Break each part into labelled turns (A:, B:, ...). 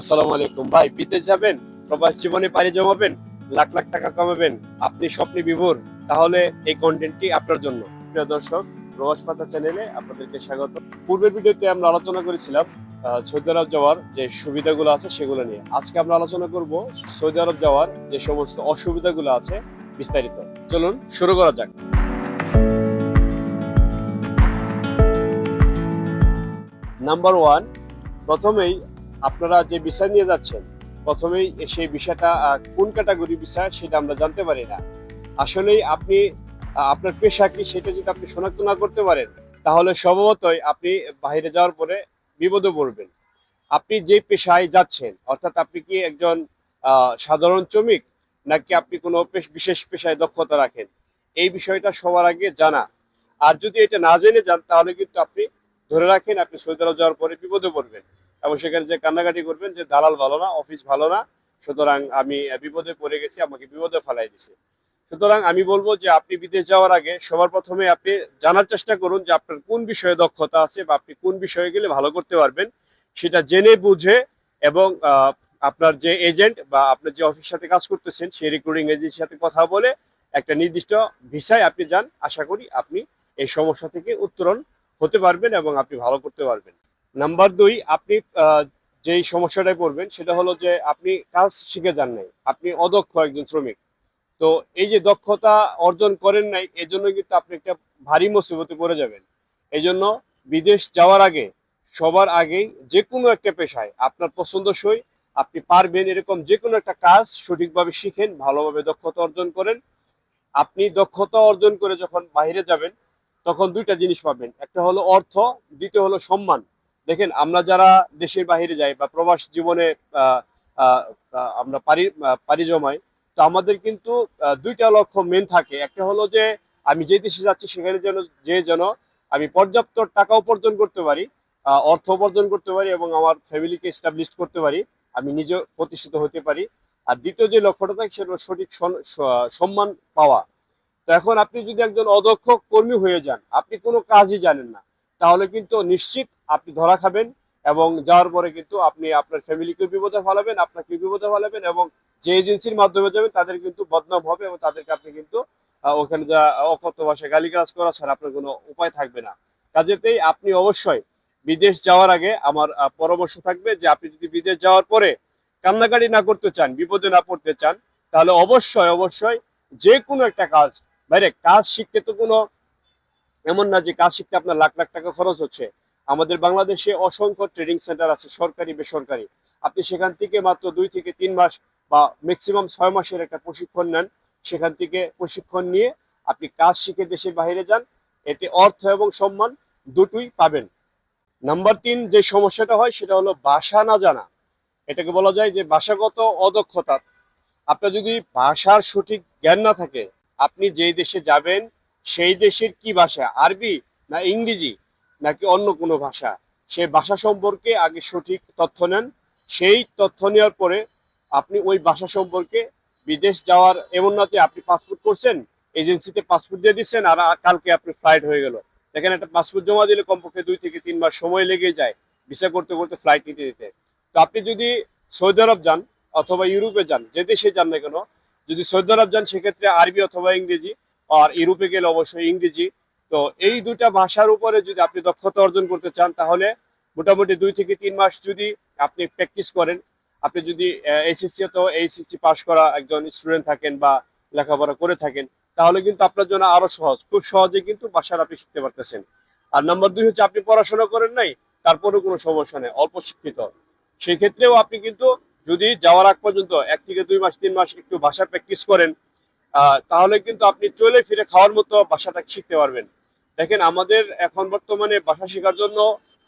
A: আসসালামু আলাইকুম ভাই, বিদেশ যাবেন, প্রবাস জীবনে পাড়ি জমাবেন, লাখ লাখ টাকা কামাবেন, আপনি স্বপ্নে বিভোর, তাহলে এই কন্টেন্টটি আপনার জন্য। প্রিয় দর্শক, প্রবাস পাতা চ্যানেলে আপনাদেরকে স্বাগত। পূর্বের ভিডিওতে আমরা আলোচনা করেছিলাম সৌদি আরব যাওয়ার যে সুবিধাগুলো আছে সেগুলো নিয়ে। আজকে আমরা আলোচনা করব সৌদি আরব যাওয়ার যে সমস্ত অসুবিধাগুলো আছে বিস্তারিত। চলুন শুরু করা যাক। নাম্বার ওয়ান, প্রথমেই আপনারা যে ভিসা নিয়ে যাচ্ছেন, প্রথমেই সেই ভিসাটা কোন ক্যাটাগরি ভিসা সেটা আমরা জানতে পারি না। আসলেই আপনি আপনার পেশা কি সেটা যদি আপনি শনাক্ত না করতে পারেন, তাহলে স্বভাবতই আপনি বাইরে যাওয়ার পরে বিপদে পড়বেন। আপনি যে পেশায় যাচ্ছেন, অর্থাৎ আপনি কি একজন সাধারণ শ্রমিক, নাকি আপনি কোনো বিশেষ পেশায় দক্ষতা রাখেন, এই বিষয়টা সবার আগে জানা। আর যদি এটা না জেনে যান, তাহলে কিন্তু আপনি ধরে রাখেন আপনি সৌদি আরব যাওয়ার পরে বিপদে পড়বেন এবং সেখানে যে কান্নাকাটি করবেন যে দালাল ভালো না, অফিস ভালো না, সুতরাং আমি বিপদে পড়ে গেছি, আমাকে বিপদে ফেলাই দিছে। সুতরাং আমি বলবো যে আপনি বিদেশ যাওয়ার আগে সবার প্রথমে আপনি জানার চেষ্টা করুন যে আপনার কোন বিষয়ে দক্ষতা আছে বা আপনি কোন বিষয়ে গেলে ভালো করতে পারবেন, সেটা জেনে বুঝে। এবং আপনার যে এজেন্ট বা আপনার যে অফিসের সাথে কাজ করতেছেন সেই রিক্রুটিং এজেন্সির সাথে কথা বলে একটা নির্দিষ্ট ভিসায় আপনি যান। আশা করি আপনি এই সমস্যা থেকে উত্তরণ হতে পারবেন এবং আপনি ভালো করতে পারবেন। নাম্বার দুই, আপনি যেই সমস্যাটায় পড়বেন সেটা হলো যে আপনি কাজ শিখে যান নাই, আপনি অদক্ষ একজন শ্রমিক। তো এই যে দক্ষতা অর্জন করেন নাই, এজন্য কিন্তু আপনি একটা ভারী মুসিবতে পড়ে যাবেন। এই জন্য বিদেশ যাওয়ার আগে সবার আগেই যে কোনো একটা পেশায় আপনার পছন্দসই, আপনি পারবেন এরকম যে কোনো একটা কাজ সঠিকভাবে শিখেন, ভালোভাবে দক্ষতা অর্জন করেন। আপনি দক্ষতা অর্জন করে যখন বাইরে যাবেন, তখন দুইটা জিনিস পাবেন, একটা হলো অর্থ, দ্বিতীয় হলো সম্মান। দেখেন, আমরা যারা দেশের বাইরে যাই বা প্রবাস জীবনে আহ, আহ, আমরা পাড়ি জমাই, তো আমাদের কিন্তু দুইটা লক্ষ্য মেন থাকে। একটা হলো যে আমি যে দেশে যাচ্ছি সেখানে যেন আমি পর্যাপ্ত টাকা উপার্জন করতে পারি, অর্থ উপার্জন করতে পারি এবং আমার ফ্যামিলিকে এস্টাবলিশ করতে পারি, আমি নিজে প্রতিষ্ঠিত হতে পারি। আর দ্বিতীয় যে লক্ষ্যটা থাকে সেটা হলো সঠিক সম্মান পাওয়া। তো এখন আপনি যদি একজন অদক্ষ কর্মী হয়ে যান, আপনি কোনো কাজই জানেন না, তাহলে কিন্তু নিশ্চিত আপনি ধরা খাবেন এবং যাওয়ার পরে কিন্তু আপনি আপনার ফ্যামিলিকে বিপদে ফেলাবেন, আপনাকে বিপদে ফেলাবেন এবং যে এজেন্সির মাধ্যমে যাবেন তাদের কিন্তু বদনাম হবে এবং তাদেরকে আপনি কিন্তু ওখানে যা অকথ্য ভাষায় গালিগালাজ করা ছাড়া আপনার কোনো উপায় থাকবে না। কাজেতেই আপনি অবশ্যই বিদেশ যাওয়ার আগে আমার পরামর্শ থাকবে যে আপনি যদি বিদেশ যাওয়ার পরে কান্নাকাটি না করতে চান, বিপদে না পড়তে চান, তাহলে অবশ্যই অবশ্যই যে কোনো একটা কাজ, বাইরে কাজ শিখতে তো কোনো এমন না যে কাজ শিখতে আপনার লাখ লাখ টাকা খরচ হচ্ছে। আমাদের বাংলাদেশে অসংখ্য ট্রেনিং সেন্টার আছে, সরকারি বেসরকারি। আপনি সেখান থেকে মাত্র 2 থেকে 3 মাস বা ম্যাক্সিমাম 6 মাসের একটা প্রশিক্ষণ নেন। সেখান থেকে প্রশিক্ষণ নিয়ে আপনি কাজ শিখে দেশের বাইরে যান, এতে অর্থ এবং সম্মান দুটোই পাবেন। নাম্বার তিন, যে সমস্যাটা হয় সেটা হলো ভাষা না জানা। এটাকে বলা যায় যে ভাষাগত অদক্ষতা। আপনার যদি ভাষার সঠিক জ্ঞান না থাকে, আপনি যেই দেশে যাবেন সেই দেশের কি ভাষা, আরবি না ইংরেজি নাকি অন্য কোনো ভাষা, সেই ভাষা সম্পর্কে আগে সঠিক তথ্য নেন। সেই তথ্য নেওয়ার পরে আপনি ওই ভাষা সম্পর্কে বিদেশ যাওয়ার, এমন না যে আপনি পাসপোর্ট করছেন, এজেন্সিতে পাসপোর্ট দিয়ে দিচ্ছেন আর কালকে আপনি ফ্লাইট হয়ে গেল। দেখেন, একটা পাসপোর্ট জমা দিলে কমপক্ষে 2 থেকে 3 মাস সময় লেগে যায় ভিসা করতে করতে, ফ্লাইট নিতে নিতে। তো আপনি যদি সৌদি আরব যান অথবা ইউরোপে যান, যে দেশে যান না কেন, যদি সৌদি আরব যান সেক্ষেত্রে আরবি অথবা ইংরেজি, আর ইউরোপে গেলে অবশ্যই ইংরেজি। তো এই দুটা ভাষার উপরে যদি আপনি দক্ষতা অর্জন করতে চান, তাহলে মোটামুটি 2 থেকে 3 মাস যদি আপনি প্র্যাকটিস করেন, আপনি যদি এইচএসসি অথবা এইচএসসি পাস করা একজন স্টুডেন্ট থাকেন বা লেখাপড়া করে থাকেন, তাহলে কিন্তু আপনার জন্য আরো সহজ, খুব সহজে কিন্তু ভাষাটা আপনি শিখতে পারতেছেন। আর নাম্বার দুই হচ্ছে আপনি পড়াশোনা করেন নাই, তারপরেও কোনো সমস্যা নেই, অল্প শিক্ষিত, সেই ক্ষেত্রেও আপনি কিন্তু যদি যাওয়ার আগ পর্যন্ত 1 থেকে 2 মাস 3 মাস একটু ভাষা প্র্যাকটিস করেন, তাহলে কিন্তু আপনি চলে ফিরে খাওয়ার মতো ভাষাটা শিখতে পারবেন। দেখেন, আমাদের এখন বর্তমানে ভাষা শেখার জন্য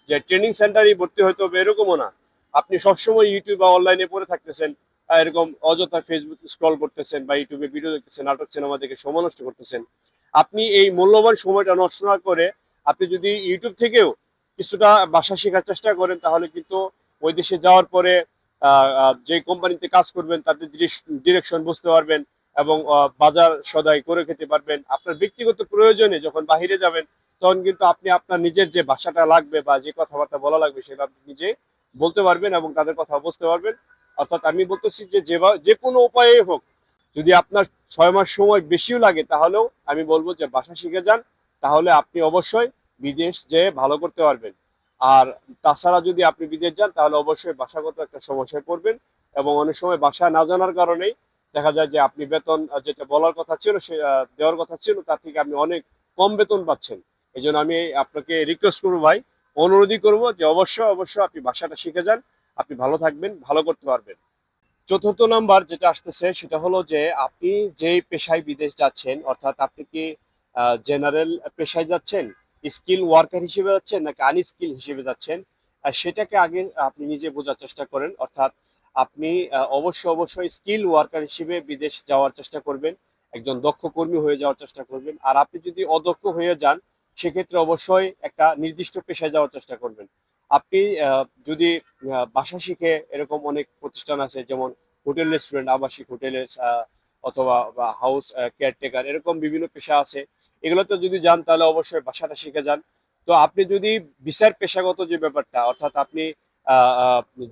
A: যে ট্রেনিং সেন্টারই ভর্তি হতে হবে এরকমও না। আপনি সবসময় ইউটিউব বা অনলাইনে পড়ে থাকতেছেন, এরকম অযথা ফেসবুক স্ক্রল করতেছেন বা ইউটিউবে ভিডিও দেখতেছেন, নাটক সিনেমা দেখে সময় নষ্ট করতেছেন। আপনি এই মূল্যবান সময়টা নষ্ট না করে আপনি যদি ইউটিউব থেকেও কিছুটা ভাষা শেখার চেষ্টা করেন, তাহলে কিন্তু ওই দেশে যাওয়ার পরে যে কোম্পানিতে কাজ করবেন তাদের ডিরেকশন বুঝতে পারবেন এবং বাজার সদাই করে খেতে পারবেন। আপনার ব্যক্তিগত প্রয়োজনে যখন বাহিরে যাবেন, তখন কিন্তু আপনি আপনার নিজের যে ভাষাটা লাগবে বা যে কথাবার্তা বলা লাগবে সেটা আপনি নিজে বলতে পারবেন এবং তাদের কথা বুঝতে পারবেন। অর্থাৎ আমি বলতেছি যে যে কোনো উপায়ে হোক, যদি আপনার 6 মাস সময় বেশিও লাগে তাহলেও আমি বলবো যে ভাষা শিখে যান, তাহলে আপনি অবশ্যই বিদেশ যেয়ে ভালো করতে পারবেন। আর তাছাড়া যদি আপনি বিদেশ যান তাহলে অবশ্যই ভাষাগত একটা সমস্যায় পড়বেন, এবং অনেক সময় ভাষা না জানার কারণেই দেখা যায় যে আপনি বেতন যেটা বলার কথা ছিল সে দেওয়ার কথা ছিল তার থেকে আপনি অনেক কম বেতন পাচ্ছেন। এই জন্য আমি আপনাকে রিকোয়েস্ট করবো ভাই, অনুরোধই করবো যে অবশ্যই অবশ্যই আপনি ভাষাটা শিখে যান, আপনি ভালো থাকবেন, ভালো করতে পারবেন। চতুর্থ নাম্বার যেটা আসতেছে সেটা হলো যে আপনি যেই পেশায় বিদেশ যাচ্ছেন, অর্থাৎ আপনি কি জেনারেল পেশায় যাচ্ছেন, স্কিল ওয়ার্কার হিসেবে যাচ্ছেন নাকি আনস্কিল হিসেবে যাচ্ছেন, সেটাকে আগে আপনি নিজে বোঝার চেষ্টা করেন। অর্থাৎ আপনি অবশ্যই অবশ্যই স্কিল ওয়ার্কার হিসেবে বিদেশ যাওয়ার চেষ্টা করবেন, একজন দক্ষ কর্মী হয়ে যাওয়ার চেষ্টা করবেন। আর আপনি যদি অদক্ষ হয়ে যান সেক্ষেত্রে অবশ্যই একটা নির্দিষ্ট পেশায় যাওয়ার চেষ্টা করবেন। আপনি যদি ভাষা শিখে, এরকম অনেক প্রতিষ্ঠান আছে যেমন হোটেল রেস্টুরেন্ট, আবাসিক হোটেলের অথবা হাউস কেয়ারটেকার, এরকম বিভিন্ন পেশা আছে। এগুলোতে যদি যান তাহলে অবশ্যই ভাষাটা শিখে যান। তো আপনি যদি বিচার পেশাগত যে ব্যাপারটা, অর্থাৎ আপনি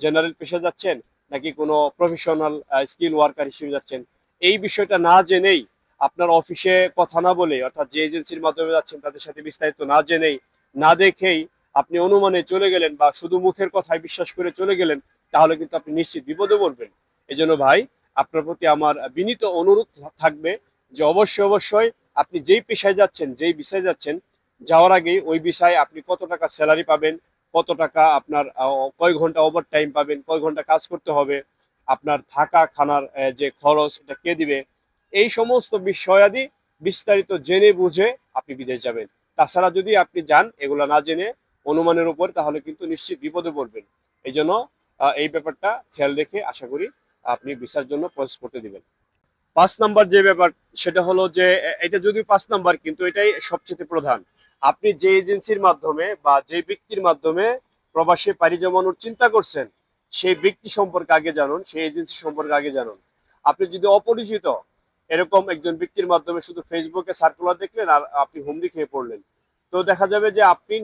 A: জেনারেল পেশা যাচ্ছেন নাকি কোনো প্রফেশনাল স্কিল ওয়ার্কার হিসেবে যাচ্ছেন, এই বিষয়টা না জেনেই, আপনার অফিসে কথা না বলে, অর্থাৎ যে এজেন্সির মাধ্যমে যাচ্ছেন তাদের সাথে বিস্তারিত না জেনেই, না দেখেই আপনি অনুমানে চলে গেলেন বা শুধু মুখের কথায় বিশ্বাস করে চলে গেলেন, তাহলে কিন্তু আপনি নিশ্চিত বিপদে পড়বেন। এই জন্য ভাই, আপনার প্রতি আমার বিনীত অনুরোধ থাকবে যে অবশ্যই অবশ্যই আপনি যেই পেশায় যাচ্ছেন, যেই বিষয়ে যাচ্ছেন, যাওয়ার আগে ওই বিষয়ে আপনি কত টাকা স্যালারি পাবেন, কত টাকা আপনার কয় ঘন্টা ওভার টাইম পাবেন, কয় ঘন্টা কাজ করতে হবে, আপনার থাকা খানার যে খরচ এটা কে দিবে, এই সমস্ত বিষয়াদি বিস্তারিত জেনে বুঝে আপনি বিদেশ যাবেন। তাছাড়া যদি আপনি যান এগুলো না জেনে অনুমানের উপর, তাহলে কিন্তু নিশ্চিত বিপদে পড়বেন। এই জন্য এই ব্যাপারটা খেয়াল রেখে আশা করি আপনি ভিসার জন্য প্রসেস করতে দিবেন। 5 নাম্বার যে ব্যাপার সেটা হলো যে এটা যদিও 5 নাম্বার, কিন্তু এটাই সবচেয়ে প্রধান। আপনি যে এজেন্সির মাধ্যমে বা যে ব্যক্তির মাধ্যমে প্রবাসে পাড়ি জমানোর চিন্তা করছেন, সেই ব্যক্তি সম্পর্কে আগে জানুন, সেই এজেন্সি সম্পর্কে আগে জানুন। আপনি যদি অপরিচিত এরকম একজন ব্যক্তির মাধ্যমে শুধু ফেসবুকে সার্কুলার দেখলেন আর আপনি হুমড়ি খেয়ে পড়লেন, তো দেখা যাবে যে আপনি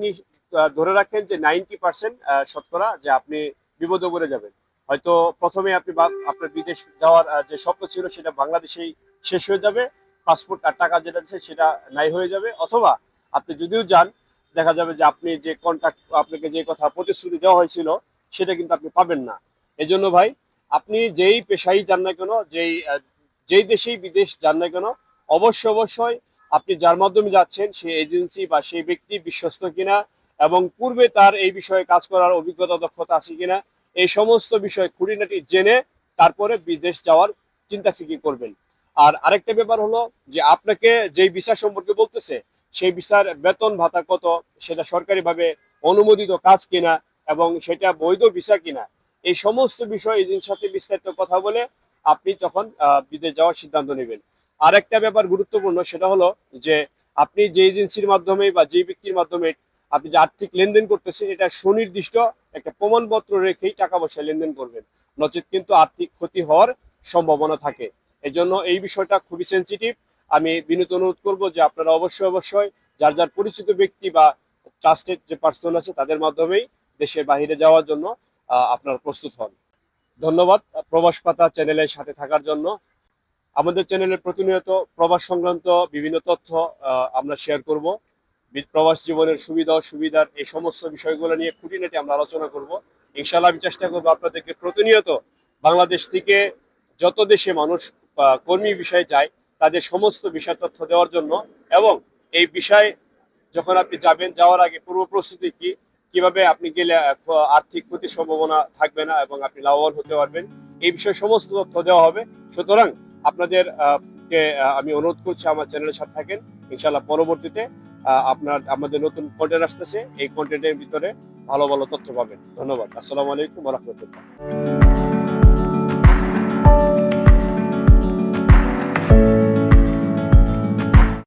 A: ধরে রাখেন যে 90% শতকরা যে আপনি বিপদে পড়ে যাবেন। হয়তো প্রথমে আপনি আপনার বিদেশ যাওয়ার যে স্বপ্ন ছিল সেটা বাংলাদেশেই শেষ হয়ে যাবে, পাসপোর্ট আর টাকা যেটা দিচ্ছে সেটা নাই হয়ে যাবে, অথবা আপনি যদিও যান দেখা যাবে যে আপনি যে কন্ট্যাক্ট, আপনাকে যে কথা প্রতিশ্রুতি দেওয়া হয়েছিল সেটা কিন্তু আপনি পাবেন না। এই জন্য ভাই, আপনি যেই পেশাই যান না কেন, যেই দেশেই বিদেশ যান না কেন, অবশ্যই অবশ্যই আপনি যার মাধ্যমে যাচ্ছেন সেই এজেন্সি বা সেই ব্যক্তি বিশ্বস্ত কিনা, এবং পূর্বে তার এই বিষয়ে কাজ করার অভিজ্ঞতা দক্ষতা আছে কিনা, এই সমস্ত বিষয় খুঁটিনাটি জেনে তারপরে বিদেশ যাওয়ার চিন্তা ফিকির করবেন। আর আরেকটা ব্যাপার হলো যে আপনাকে যেই ভিসা সম্পর্কে বলতেছে সেই ভিসার বেতন ভাতা কত, সেটা সরকারিভাবে অনুমোদিত কাজ কিনা এবং সেটা বৈধ ভিসা কিনা, এই সমস্ত বিষয় এজেন্সির সাথে বিস্তারিত কথা বলে আপনি তখন বিদেশ যাওয়ার সিদ্ধান্ত নেবেন। আর একটা ব্যাপার গুরুত্বপূর্ণ, সেটা হলো যে আপনি যে এজেন্সির মাধ্যমে বা যে ব্যক্তির মাধ্যমে আপনি যে আর্থিক লেনদেন করতেছেন এটা সুনির্দিষ্ট একটা প্রমাণপত্র রেখেই টাকা পয়সা লেনদেন করবেন, নচেত কিন্তু আর্থিক ক্ষতি হওয়ার সম্ভাবনা থাকে। এই জন্য এই বিষয়টা খুবই সেন্সিটিভ। আমি বিনীত অনুরোধ করবো যে আপনারা অবশ্যই অবশ্যই যার যার পরিচিত ব্যক্তি বা ট্রাস্টেড যে পার্সন আছে তাদের মাধ্যমেই দেশের বাহিরে যাওয়ার জন্য আপনারা প্রস্তুত হন। ধন্যবাদ প্রবাস পাতা চ্যানেলের সাথে থাকার জন্য। আমাদের চ্যানেলে প্রতিনিয়ত প্রবাস সংক্রান্ত বিভিন্ন তথ্য আমরা শেয়ার করব। প্রবাস জীবনের সুবিধা অসুবিধার এই সমস্ত বিষয়গুলো নিয়ে খুঁটিনাটি আমরা আলোচনা করব। ইনশাআল্লাহ আমি চেষ্টা করবো আপনাদেরকে প্রতিনিয়ত বাংলাদেশ থেকে যত দেশে মানুষ কর্মী বিষয়ে যায় তাদের সমস্ত বিষয় তথ্য দেওয়ার জন্য, এবং এই বিষয় যখন আপনি যাবেন যাওয়ার আগে পূর্ব প্রস্তুতি কি, কিভাবে আপনি গেলে আর্থিক ক্ষতির সম্ভাবনা থাকবে না এবং আপনি লাভবান হতে পারবেন, এই বিষয়ে সমস্ত তথ্য দেওয়া হবে। সুতরাং আপনাদের আমি অনুরোধ করছি আমার চ্যানেলের সাথে থাকেন। ইনশাআল্লাহ পরবর্তীতে আমাদের নতুন কন্টেন্ট আসতেছে, এই কন্টেন্টের ভিতরে ভালো ভালো তথ্য পাবেন। ধন্যবাদ। আসসালামু আলাইকুম ওয়া রাহমাতুল্লাহ।